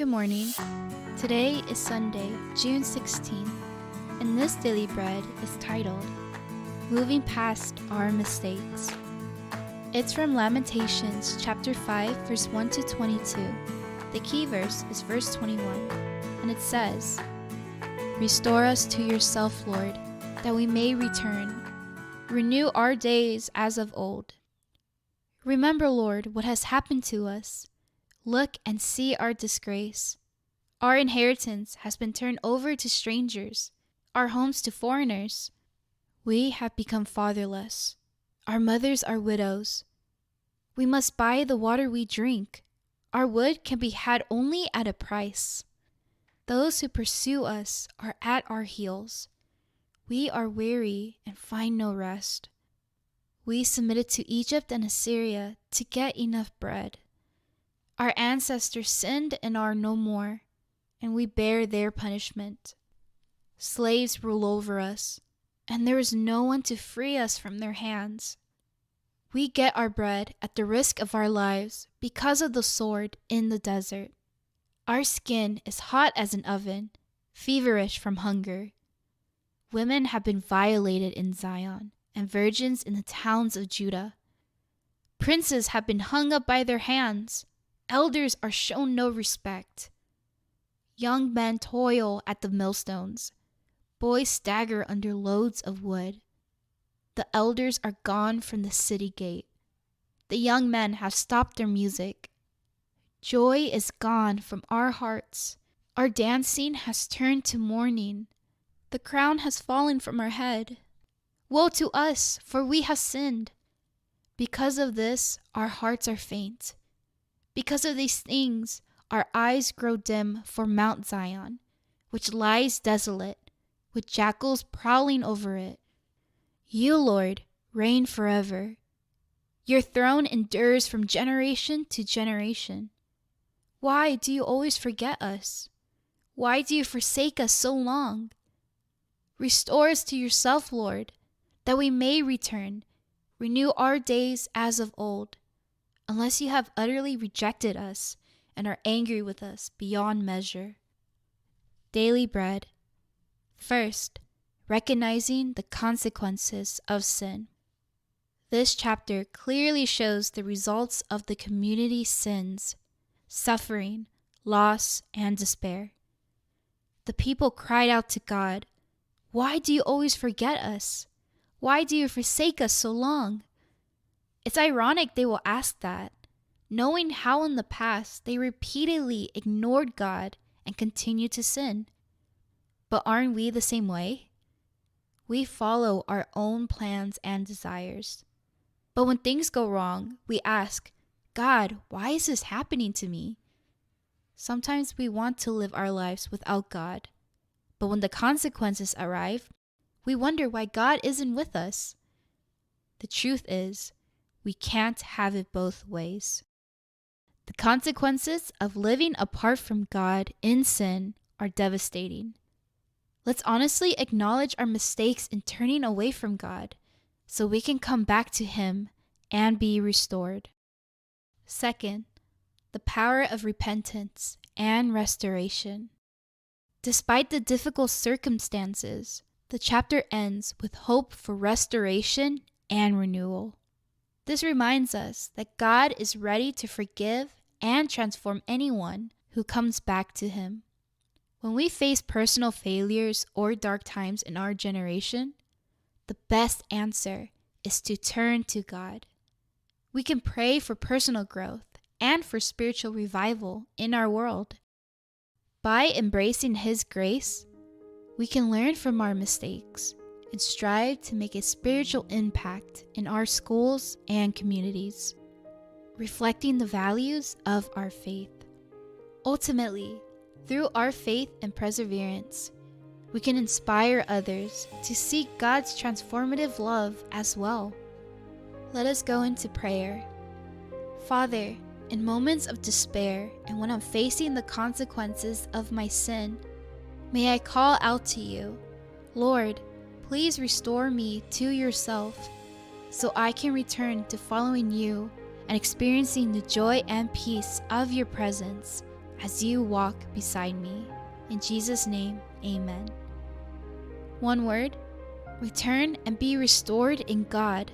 Good morning. Today is Sunday, June 16th, and this Daily Bread is titled, Moving Past Our Mistakes. It's from Lamentations chapter 5, verse 1 to 22. The key verse is verse 21, and it says, Restore us to yourself, Lord, that we may return. Renew our days as of old. Remember, Lord, what has happened to us. Look and see our disgrace. Our inheritance has been turned over to strangers, our homes to foreigners. We have become fatherless. Our mothers are widows. We must buy the water we drink. Our wood can be had only at a price. Those who pursue us are at our heels. We are weary and find no rest. We submitted to Egypt and Assyria to get enough bread. Our ancestors sinned and are no more, and we bear their punishment. Slaves rule over us, and there is no one to free us from their hands. We get our bread at the risk of our lives because of the sword in the desert. Our skin is hot as an oven, feverish from hunger. Women have been violated in Zion, and virgins in the towns of Judah. Princes have been hung up by their hands. Elders are shown no respect. Young men toil at the millstones. Boys stagger under loads of wood. The elders are gone from the city gate. The young men have stopped their music. Joy is gone from our hearts. Our dancing has turned to mourning. The crown has fallen from our head. Woe to us, for we have sinned. Because of this, our hearts are faint. Because of these things, our eyes grow dim for Mount Zion, which lies desolate, with jackals prowling over it. You, Lord, reign forever. Your throne endures from generation to generation. Why do you always forget us? Why do you forsake us so long? Restore us to yourself, Lord, that we may return. Renew our days as of old. Unless you have utterly rejected us and are angry with us beyond measure. Daily Bread. First, recognizing the consequences of sin. This chapter clearly shows the results of the community's sins, suffering, loss, and despair. The people cried out to God, Why do you always forget us? Why do you forsake us so long? It's ironic they will ask that, knowing how in the past they repeatedly ignored God and continued to sin. But aren't we the same way? We follow our own plans and desires. But when things go wrong, we ask, God, why is this happening to me? Sometimes we want to live our lives without God. But when the consequences arrive, we wonder why God isn't with us. The truth is, we can't have it both ways. The consequences of living apart from God in sin are devastating. Let's honestly acknowledge our mistakes in turning away from God so we can come back to Him and be restored. Second, the power of repentance and restoration. Despite the difficult circumstances, the chapter ends with hope for restoration and renewal. This reminds us that God is ready to forgive and transform anyone who comes back to Him. When we face personal failures or dark times in our generation, the best answer is to turn to God. We can pray for personal growth and for spiritual revival in our world. By embracing His grace, we can learn from our mistakes and strive to make a spiritual impact in our schools and communities, reflecting the values of our faith. Ultimately, through our faith and perseverance, we can inspire others to seek God's transformative love as well. Let us go into prayer. Father, in moments of despair and when I'm facing the consequences of my sin, may I call out to you, Lord, please restore me to yourself so I can return to following you and experiencing the joy and peace of your presence as you walk beside me. In Jesus' name, amen. One word: return and be restored in God.